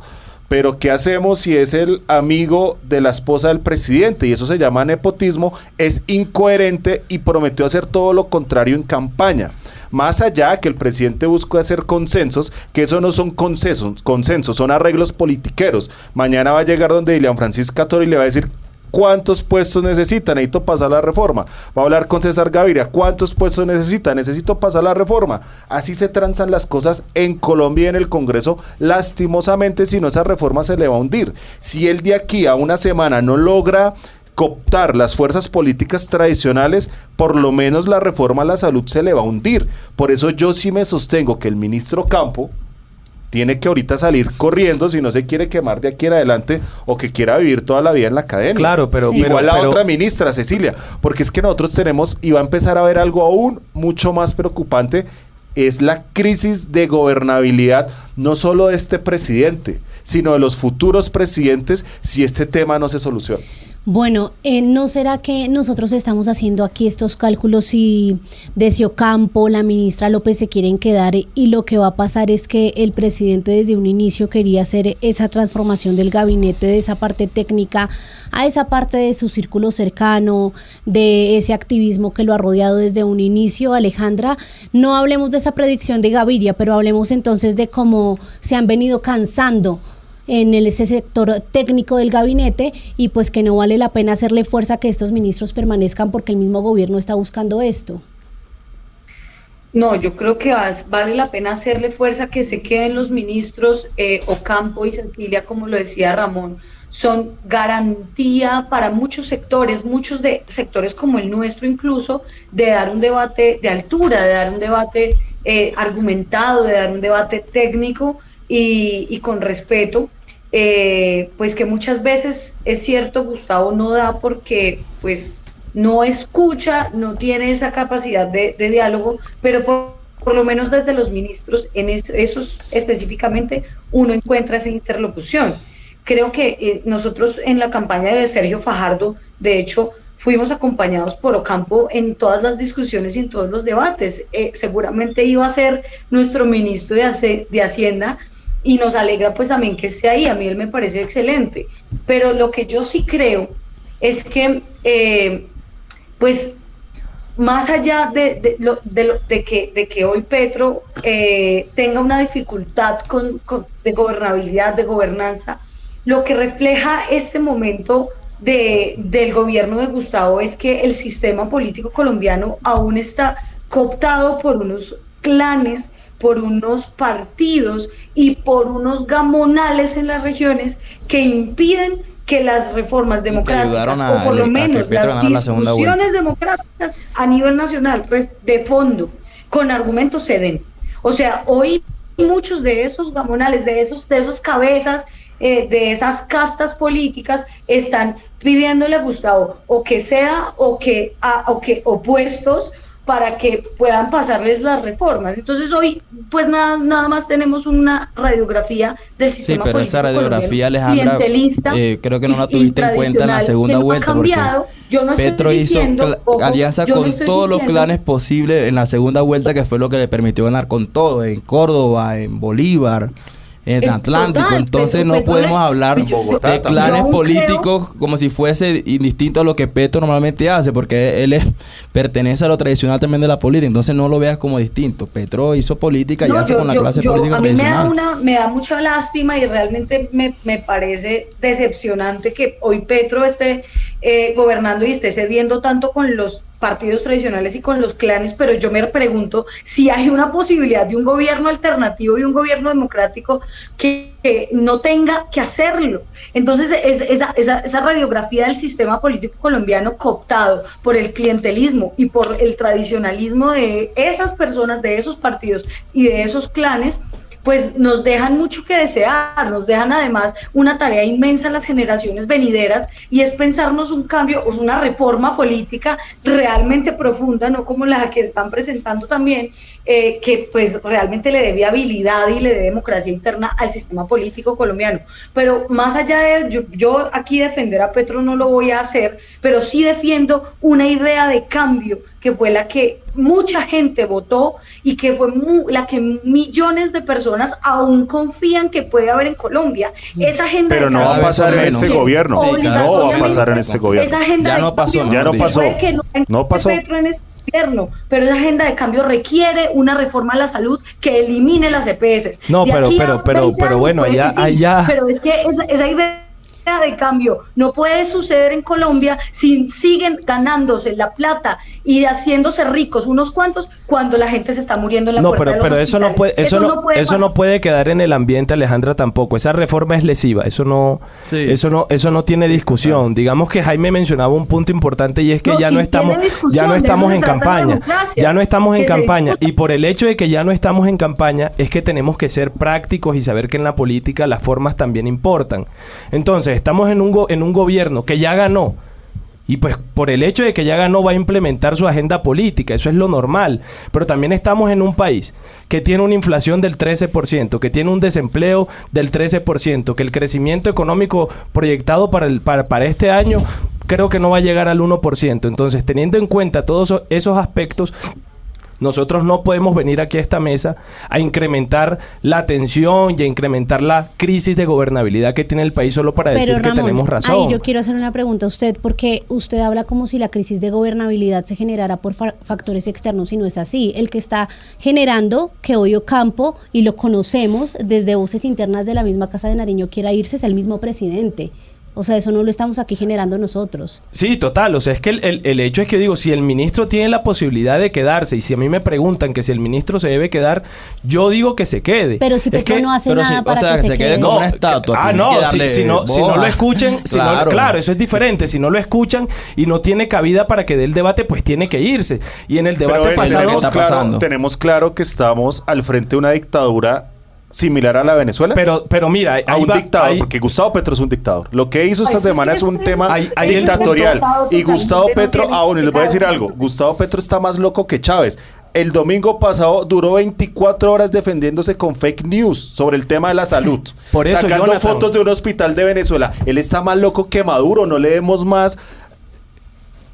Pero ¿qué hacemos si es el amigo de la esposa del presidente? Y eso se llama nepotismo, es incoherente y prometió hacer todo lo contrario en campaña. Más allá que el presidente busca hacer consensos, que eso no son consensos, son arreglos politiqueros. Mañana va a llegar donde Dilian Francisca Toro y le va a decir, ¿Cuántos puestos necesita? Necesito pasar la reforma. Va a hablar con César Gaviria. ¿Cuántos puestos necesita? Necesito pasar la reforma. Así se transan las cosas en Colombia y en el Congreso. Lastimosamente, si no, esa reforma se le va a hundir. Si él de aquí a una semana no logra cooptar las fuerzas políticas tradicionales, por lo menos la reforma a la salud se le va a hundir. Por eso yo sí me sostengo que el ministro Campo tiene que ahorita salir corriendo si no se quiere quemar de aquí en adelante o que quiera vivir toda la vida en la academia. Claro, pero... Sí. Igual la otra ministra, Cecilia, porque es que nosotros tenemos, y va a empezar a haber algo aún mucho más preocupante, es la crisis de gobernabilidad, no solo de este presidente, sino de los futuros presidentes si este tema no se soluciona. Bueno, ¿no será que nosotros estamos haciendo aquí estos cálculos y desde Ocampo, la ministra López se quieren quedar y lo que va a pasar es que el presidente desde un inicio quería hacer esa transformación del gabinete, de esa parte técnica a esa parte de su círculo cercano, de ese activismo que lo ha rodeado desde un inicio? Alejandra, no hablemos de esa predicción de Gaviria, pero hablemos entonces de cómo se han venido cansando en ese sector técnico del gabinete y pues que no vale la pena hacerle fuerza a que estos ministros permanezcan porque el mismo gobierno está buscando esto. No, yo creo que vale la pena hacerle fuerza que se queden los ministros. Ocampo y Cecilia, como lo decía Ramón, son garantía para muchos sectores como el nuestro incluso, de dar un debate de altura, de dar un debate argumentado, de dar un debate técnico y con respeto. Pues que muchas veces es cierto, Gustavo no da porque pues no escucha, no tiene esa capacidad de diálogo, pero por lo menos desde los ministros, en esos específicamente, uno encuentra esa interlocución. Creo que nosotros en la campaña de Sergio Fajardo, de hecho, fuimos acompañados por Ocampo en todas las discusiones y en todos los debates. Seguramente iba a ser nuestro ministro de Hacienda, y nos alegra pues también que esté ahí. A mí él me parece excelente, pero lo que yo sí creo es que pues más allá de que hoy Petro tenga una dificultad de gobernabilidad, de gobernanza, lo que refleja este momento del gobierno de Gustavo es que el sistema político colombiano aún está cooptado por unos clanes, por unos partidos y por unos gamonales en las regiones que impiden que las reformas democráticas, o por lo menos las discusiones democráticas a nivel nacional, de fondo, con argumentos se den. O sea, hoy muchos de esos gamonales, de esos cabezas, de esas castas políticas, están pidiéndole a Gustavo o que sea o que opuestos para que puedan pasarles las reformas. Entonces hoy pues nada más tenemos una radiografía del sistema político. Sí, pero esa radiografía, Alejandra, creo que no la tuviste en cuenta en la segunda vuelta, porque Petro hizo alianza con todos los clanes posibles en la segunda vuelta, que fue lo que le permitió ganar con todo, en Córdoba, en Bolívar, en Atlántico. Total, entonces no podemos hablar de clanes políticos como si fuese indistinto a lo que Petro normalmente hace, porque él pertenece a lo tradicional también de la política. Entonces no lo veas como distinto. Petro hizo política y hace con la clase política tradicional. A mí me da mucha lástima y realmente me parece decepcionante que hoy Petro esté gobernando y esté cediendo tanto con los partidos tradicionales y con los clanes, pero yo me pregunto si hay una posibilidad de un gobierno alternativo y un gobierno democrático que no tenga que hacerlo. Entonces esa radiografía del sistema político colombiano cooptado por el clientelismo y por el tradicionalismo de esas personas, de esos partidos y de esos clanes, pues nos dejan mucho que desear, nos dejan además una tarea inmensa a las generaciones venideras, y es pensarnos un cambio, o una reforma política realmente profunda, no como la que están presentando también, que pues realmente le dé viabilidad y le dé democracia interna al sistema político colombiano. Pero más allá de yo aquí defender a Petro no lo voy a hacer, pero sí defiendo una idea de cambio que fue la que mucha gente votó y que fue la que millones de personas aún confían que puede haber en Colombia. Esa agenda pero no va a pasar en este gobierno. No va a pasar en este gobierno. Esa agenda ya no pasó. No pasó. Petro en este gobierno, pero esa agenda de cambio requiere una reforma a la salud que elimine las EPS. No, pero bueno, allá. Pero es que esa idea de cambio no puede suceder en Colombia si siguen ganándose la plata y haciéndose ricos unos cuantos cuando la gente se está muriendo en la puerta de los pero eso no puede, eso no puede quedar en el ambiente, Alejandra, tampoco. Esa reforma es lesiva, eso no tiene discusión. Digamos que Jaime mencionaba un punto importante y es que ya no estamos en campaña. Ya no estamos en campaña. Y por el hecho de que ya no estamos en campaña es que tenemos que ser prácticos y saber que en la política las formas también importan. Entonces, estamos en un gobierno que ya ganó. Y pues por el hecho de que ya ganó va a implementar su agenda política, eso es lo normal. Pero también estamos en un país que tiene una inflación del 13%, que tiene un desempleo del 13%, que el crecimiento económico proyectado para este año creo que no va a llegar al 1%. Entonces, teniendo en cuenta todos esos aspectos, nosotros no podemos venir aquí a esta mesa a incrementar la tensión y a incrementar la crisis de gobernabilidad que tiene el país solo para decir Ramón, que tenemos razón. Ahí yo quiero hacer una pregunta a usted, porque usted habla como si la crisis de gobernabilidad se generara por factores externos y no es así. El que está generando que hoy Ocampo, y lo conocemos desde voces internas de la misma Casa de Nariño, quiera irse es el mismo presidente. O sea, eso no lo estamos aquí generando nosotros. Sí, total. O sea, es que el hecho es que digo, si el ministro tiene la posibilidad de quedarse y si a mí me preguntan que si el ministro se debe quedar, yo digo que se quede. Pero si Petro no hace nada para que se quede como una estatua. Si no lo escuchen, claro, eso es diferente. Si no lo escuchan y no tiene cabida para que dé el debate, pues tiene que irse. Y en el debate pasado tenemos claro que estamos al frente de una dictadura similar a la Venezuela, pero mira, a un dictador, porque Gustavo Petro es un dictador. Lo que hizo esta semana es un tema dictatorial. Y Gustavo Petro, y les voy a decir algo, Gustavo Petro está más loco que Chávez. El domingo pasado duró 24 horas defendiéndose con fake news sobre el tema de la salud. Por eso, sacando fotos de un hospital de Venezuela. Él está más loco que Maduro. No le demos más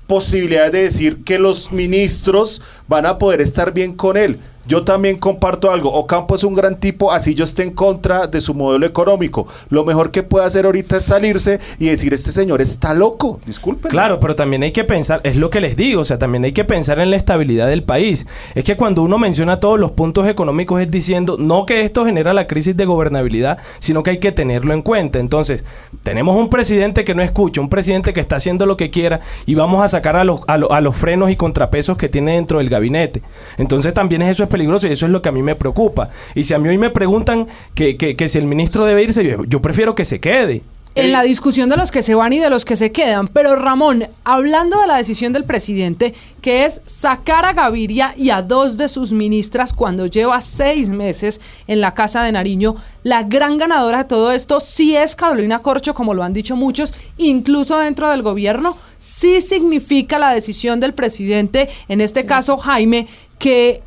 posibilidades de decir que los ministros van a poder estar bien con él. Yo también comparto algo. Ocampo es un gran tipo, así yo esté en contra de su modelo económico. Lo mejor que puede hacer ahorita es salirse y decir, este señor está loco. Disculpen. Claro, pero también hay que pensar, es lo que les digo, o sea, también hay que pensar en la estabilidad del país. Es que cuando uno menciona todos los puntos económicos es diciendo, no que esto genera la crisis de gobernabilidad, sino que hay que tenerlo en cuenta. Entonces, tenemos un presidente que no escucha, un presidente que está haciendo lo que quiera y vamos a sacar a los frenos y contrapesos que tiene dentro del gabinete. Entonces, también eso es peligroso y eso es lo que a mí me preocupa. Y si a mí hoy me preguntan que si el ministro debe irse, yo prefiero que se quede. En la discusión de los que se van y de los que se quedan. Pero Ramón, hablando de la decisión del presidente, que es sacar a Gaviria y a 2 de sus ministras cuando lleva 6 meses en la Casa de Nariño, la gran ganadora de todo esto sí es Carolina Corcho, como lo han dicho muchos, incluso dentro del gobierno. Sí significa la decisión del presidente, en este caso Jaime, que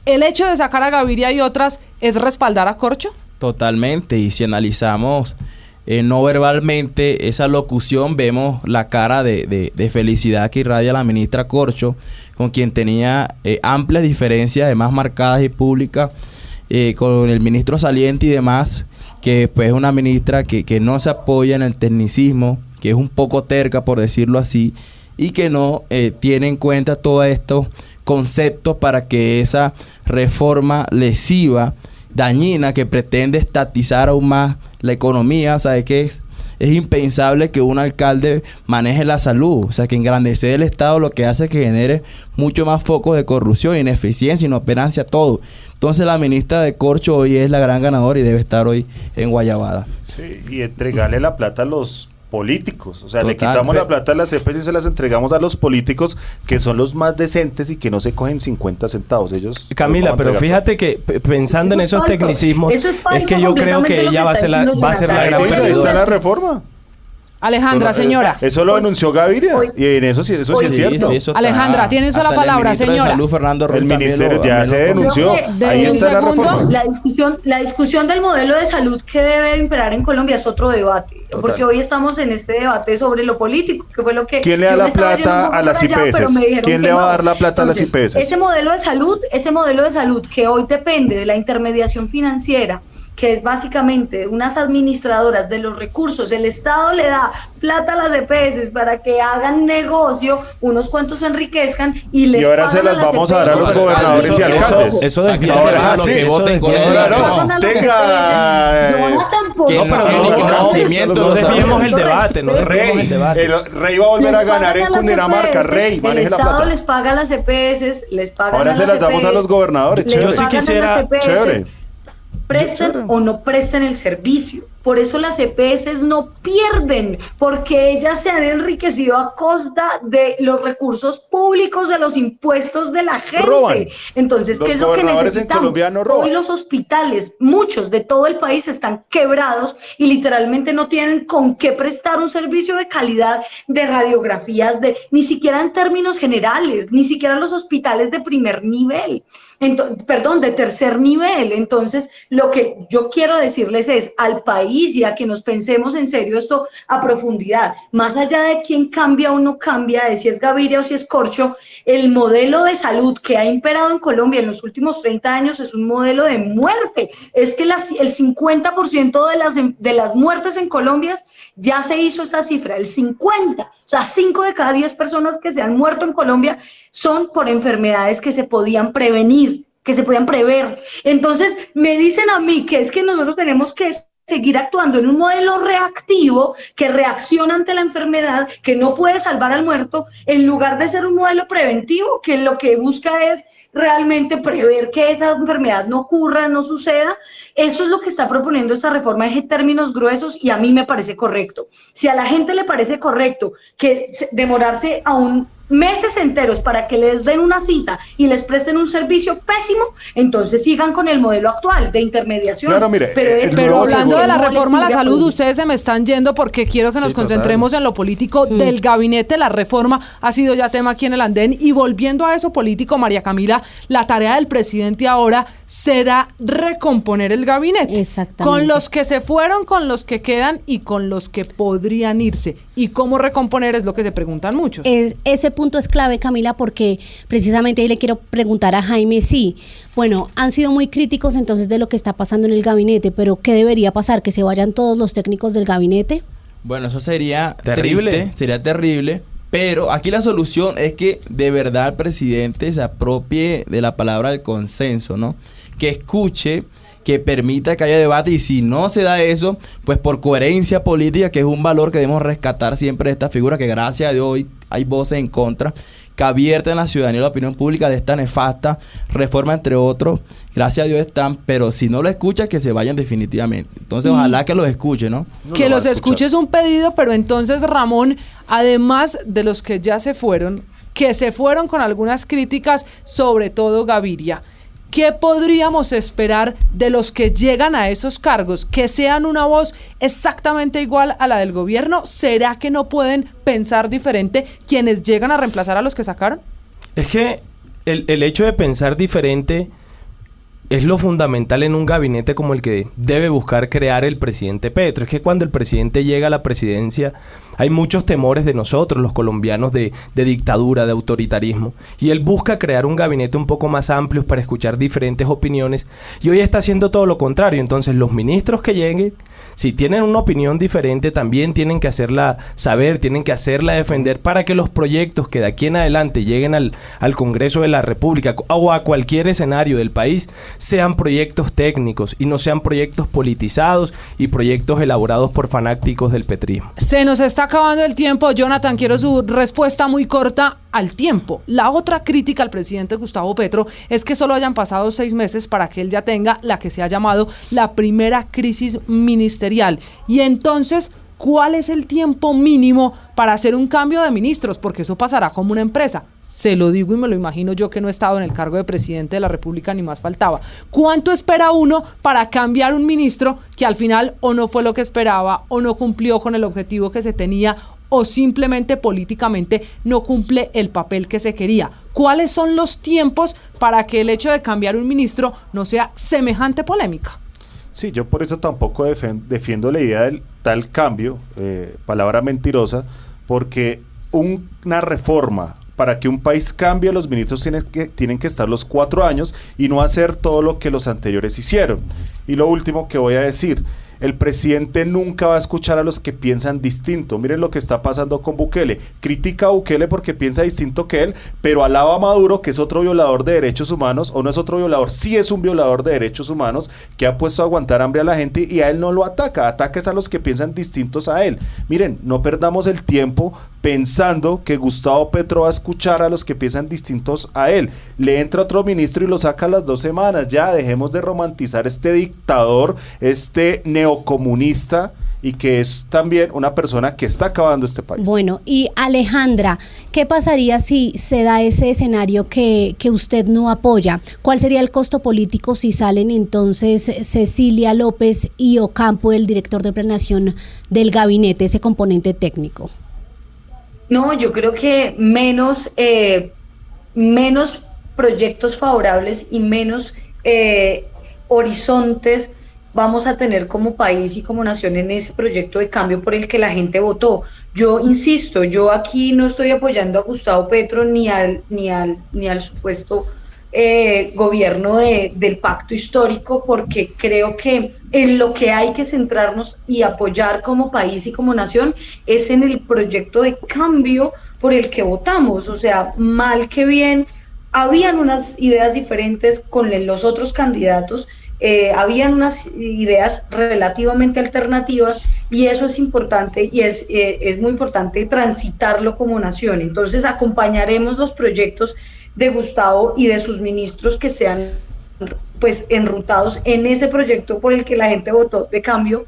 el hecho de sacar a Gaviria y otras es respaldar a Corcho. Totalmente, y si analizamos no verbalmente esa locución, vemos la cara de felicidad que irradia la ministra Corcho, con quien tenía amplias diferencias, además marcadas y públicas, con el ministro saliente y demás, que pues es una ministra que no se apoya en el tecnicismo, que es un poco terca, por decirlo así, y que no tiene en cuenta todos estos conceptos para que esa reforma lesiva, dañina, que pretende estatizar aún más la economía, o sea, es que es impensable que un alcalde maneje la salud, o sea, que engrandecer el Estado lo que hace es que genere mucho más focos de corrupción, ineficiencia, inoperancia, todo. Entonces la ministra de Corcho hoy es la gran ganadora y debe estar hoy en Guayabada. Sí, y entregarle la plata a los políticos, o sea, le quitamos la plata a las EPS y se las entregamos a los políticos que son los más decentes y que no se cogen 50 centavos. Ellos, Camila, pero fíjate que pensando en esos tecnicismos, es que yo creo que ella va a ser la gran perdedora. Ahí está la reforma. Alejandra, señora. Eso lo anunció Gaviria y en eso sí es cierto. Sí, Alejandra, tiene sola palabra, señora. Salud, Fernando Ruiz, el ministerio ya se denunció. Ahí está la reforma. La discusión del modelo de salud que debe imperar en Colombia es otro debate. Total. Porque hoy estamos en este debate sobre lo político, que fue lo que... ¿Quién le da la plata a las IPS? ¿Quién le va a dar la plata a las IPS? Ese modelo de salud que hoy depende de la intermediación financiera que es básicamente unas administradoras de los recursos, el Estado le da plata a las EPS para que hagan negocio, unos cuantos se enriquezcan y les ahora se las vamos a dar a los gobernadores y alcaldes. Eso de Aquí ahora se sí, que voten con no, tenga no desviemos el debate, no desviemos el debate. Rey va a volver a ganar en Cundinamarca. Rey, maneje la plata. El Estado les paga a las EPS, les pagan ahora se las damos a los gobernadores. Yo sí quisiera, chévere. Presten o no presten el servicio. Por eso las EPS no pierden, porque ellas se han enriquecido a costa de los recursos públicos, de los impuestos de la gente. Roban. Entonces, ¿qué es lo que necesitamos? Hoy los hospitales, muchos de todo el país, están quebrados y literalmente no tienen con qué prestar un servicio de calidad de radiografías, ni siquiera en términos generales, ni siquiera los hospitales de primer nivel. De tercer nivel. Entonces, lo que yo quiero decirles es al país y a que nos pensemos en serio esto a profundidad, más allá de quién cambia o no cambia, de si es Gaviria o si es Corcho, el modelo de salud que ha imperado en Colombia en los últimos 30 años es un modelo de muerte. Es que el 50% de las muertes en Colombia ya se hizo esta cifra, el 50%. O sea, 5 de cada 10 personas que se han muerto en Colombia son por enfermedades que se podían prevenir, que se podían prever. Entonces, me dicen a mí que es que nosotros tenemos que seguir actuando en un modelo reactivo que reacciona ante la enfermedad, que no puede salvar al muerto, en lugar de ser un modelo preventivo, que lo que busca es realmente prever que esa enfermedad no ocurra, no suceda. Eso es lo que está proponiendo esta reforma en términos gruesos y a mí me parece correcto. Si a la gente le parece correcto que demorarse aún meses enteros para que les den una cita y les presten un servicio pésimo, entonces sigan con el modelo actual de intermediación. Claro, mire, pero hablando de la reforma a la salud, ustedes se me están yendo porque quiero que nos concentremos en lo político del gabinete. La reforma ha sido ya tema aquí en el andén, y volviendo a eso político, María Camila, la tarea del presidente ahora será recomponer el gabinete. Exactamente. Con los que se fueron, con los que quedan y con los que podrían irse. ¿Y cómo recomponer? Es lo que se preguntan muchos. Ese punto es clave, Camila, porque precisamente ahí le quiero preguntar a Jaime, bueno, han sido muy críticos entonces de lo que está pasando en el gabinete, pero ¿qué debería pasar? ¿Que se vayan todos los técnicos del gabinete? Bueno, eso sería terrible. Triste, sería terrible, pero aquí la solución es que de verdad el presidente se apropie de la palabra del consenso, ¿no? Que escuche, que permita que haya debate, y si no se da eso, pues por coherencia política, que es un valor que debemos rescatar siempre de esta figura, que gracias a Dios hoy hay voces en contra, que abierta en la ciudadanía y la opinión pública de esta nefasta reforma, entre otros, gracias a Dios están, pero si no lo escucha, que se vayan definitivamente. Entonces, ojalá que los escuche, ¿no? Que los escuche es un pedido, pero entonces, Ramón, además de los que ya se fueron, que se fueron con algunas críticas, sobre todo Gaviria, ¿qué podríamos esperar de los que llegan a esos cargos? ¿Que sean una voz exactamente igual a la del gobierno? ¿Será que no pueden pensar diferente quienes llegan a reemplazar a los que sacaron? Es que el hecho de pensar diferente es lo fundamental en un gabinete como el que debe buscar crear el presidente Petro. Es que cuando el presidente llega a la presidencia hay muchos temores de nosotros, los colombianos, de dictadura, de autoritarismo. Y él busca crear un gabinete un poco más amplio para escuchar diferentes opiniones. Y hoy está haciendo todo lo contrario. Entonces los ministros que lleguen, si tienen una opinión diferente, también tienen que hacerla saber, tienen que hacerla defender, para que los proyectos que de aquí en adelante lleguen al Congreso de la República o a cualquier escenario del país sean proyectos técnicos y no sean proyectos politizados y proyectos elaborados por fanáticos del petrismo. Se nos está acabando el tiempo. Jonathan, quiero su respuesta muy corta al tiempo. La otra crítica al presidente Gustavo Petro es que solo hayan pasado 6 meses para que él ya tenga la que se ha llamado la primera crisis ministerial. Y entonces, ¿cuál es el tiempo mínimo para hacer un cambio de ministros? Porque eso pasará como una empresa. Se lo digo y me lo imagino yo, que no he estado en el cargo de presidente de la República, ni más faltaba. ¿Cuánto espera uno para cambiar un ministro que al final o no fue lo que esperaba, o no cumplió con el objetivo que se tenía, o simplemente políticamente no cumple el papel que se quería? ¿Cuáles son los tiempos para que el hecho de cambiar un ministro no sea semejante polémica? Sí, yo por eso tampoco defiendo la idea del tal cambio, palabra mentirosa, porque una reforma para que un país cambie, los ministros tienen que estar los 4 años y no hacer todo lo que los anteriores hicieron. Y lo último que voy a decir, el presidente nunca va a escuchar a los que piensan distinto. Miren lo que está pasando con Bukele. Critica a Bukele porque piensa distinto que él, pero alaba a Maduro, que es otro violador de derechos humanos, o no es otro violador, sí es un violador de derechos humanos, que ha puesto a aguantar hambre a la gente, y a él no lo ataca es a los que piensan distintos a él. Miren, no perdamos el tiempo pensando que Gustavo Petro va a escuchar a los que piensan distintos a él. Le entra otro ministro y lo saca a las 2 semanas. Ya, dejemos de romantizar este dictador, este neocomunista, y que es también una persona que está acabando este país. Bueno, y Alejandra, ¿qué pasaría si se da ese escenario que usted no apoya? ¿Cuál sería el costo político si salen entonces Cecilia López y Ocampo, el director de planeación del gabinete, ese componente técnico? No, yo creo que menos proyectos favorables y menos horizontes vamos a tener como país y como nación en ese proyecto de cambio por el que la gente votó. Yo insisto, yo aquí no estoy apoyando a Gustavo Petro ni al supuesto gobierno del pacto histórico, porque creo que en lo que hay que centrarnos y apoyar como país y como nación es en el proyecto de cambio por el que votamos. O sea, mal que bien, habían unas ideas diferentes con los otros candidatos, habían unas ideas relativamente alternativas, y eso es importante, y es muy importante transitarlo como nación. Entonces acompañaremos los proyectos de Gustavo y de sus ministros que sean pues enrutados en ese proyecto por el que la gente votó de cambio,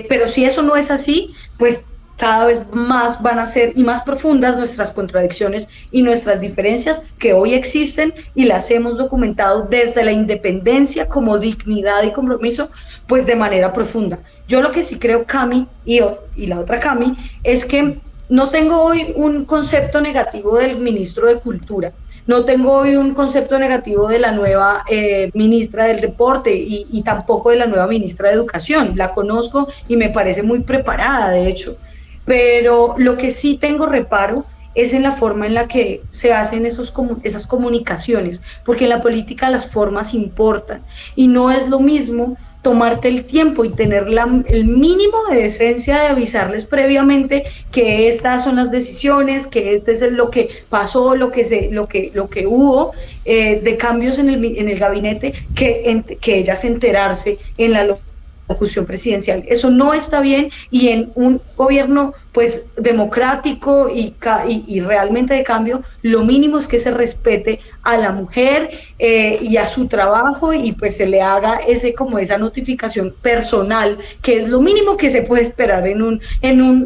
pero si eso no es así, pues cada vez más van a ser y más profundas nuestras contradicciones y nuestras diferencias que hoy existen, y las hemos documentado desde la independencia como dignidad y compromiso, pues de manera profunda. Yo lo que sí creo, Cami, y la otra Cami, es que no tengo hoy un concepto negativo del ministro de Cultura, no tengo hoy un concepto negativo de la nueva ministra del Deporte y tampoco de la nueva ministra de Educación. La conozco y me parece muy preparada, de hecho. Pero lo que sí tengo reparo es en la forma en la que se hacen esas comunicaciones, porque en la política las formas importan, y no es lo mismo tomarte el tiempo y tener el mínimo de decencia de avisarles previamente que estas son las decisiones, que este es lo que pasó, lo que hubo de cambios en el gabinete, que ellas enterarse en la locución presidencial. Eso no está bien, y en un gobierno pues democrático y realmente de cambio, lo mínimo es que se respete a la mujer y a su trabajo, y pues se le haga esa notificación personal, que es lo mínimo que se puede esperar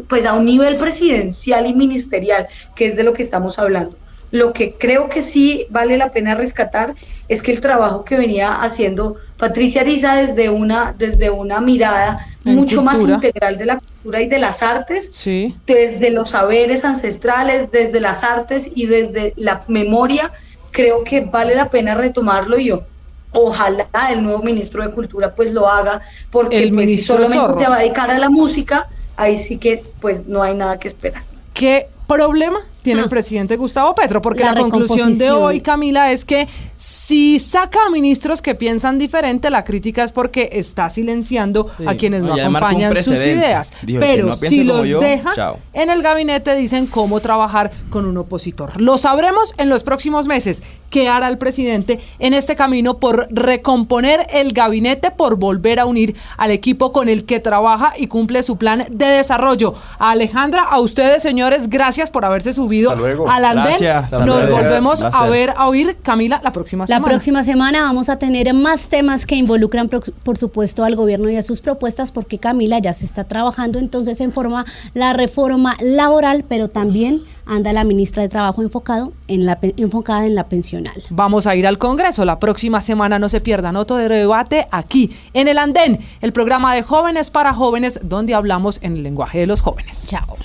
pues a un nivel presidencial y ministerial, que es de lo que estamos hablando. Lo que creo que sí vale la pena rescatar es que el trabajo que venía haciendo Patricia Ariza desde una mirada mucho más integral de la cultura y de las artes, sí, desde los saberes ancestrales, desde las artes y desde la memoria, creo que vale la pena retomarlo, y yo ojalá el nuevo ministro de Cultura pues lo haga, porque pues, si solamente se va a dedicar a la música, ahí sí que pues no hay nada que esperar. ¿Qué problema tiene el presidente Gustavo Petro? Porque la conclusión de hoy, Camila, es que si saca a ministros que piensan diferente, la crítica es porque está silenciando a quienes no acompañan sus ideas. Pero si los deja en el gabinete, dicen cómo trabajar con un opositor. Lo sabremos en los próximos meses. ¿Qué hará el presidente en este camino por recomponer el gabinete, por volver a unir al equipo con el que trabaja y cumple su plan de desarrollo? A Alejandra, a ustedes, señores, gracias por haberse subido al andén. Gracias. Nos volvemos a oír, Camila, la próxima semana. La próxima semana vamos a tener más temas que involucran, por supuesto, al gobierno y a sus propuestas, porque Camila ya se está trabajando entonces en forma la reforma laboral, pero también anda la ministra de Trabajo enfocada en la pensional. Vamos a ir al Congreso la próxima semana, no se pierdan otro debate aquí en El Andén, el programa de jóvenes para jóvenes, donde hablamos en el lenguaje de los jóvenes. Chao.